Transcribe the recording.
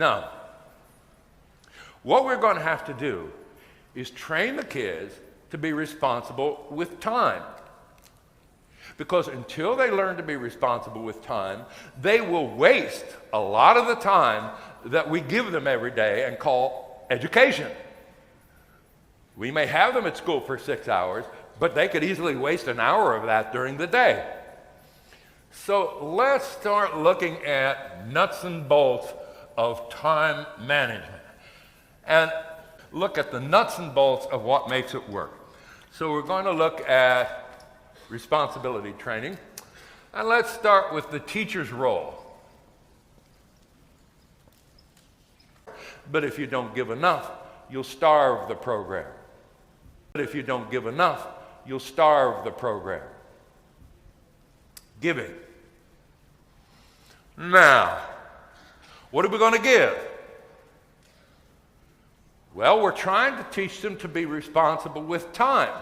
Now, what we're going to have to do is train the kids to be responsible with time. Because until they learn to be responsible with time, they will waste a lot of the time that we give them every day and call education. We may have them at school for 6 hours, but they could easily waste an hour of that during the day. So let's start looking at nuts and bolts of time management and look at the nuts and bolts of what makes it work. So we're going to look at responsibility training, and let's start with the teacher's role. But if you don't give enough, you'll starve the program. But if you don't give enough, you'll starve the program. Giving. Now, what are we going to give? Well, we're trying to teach them to be responsible with time.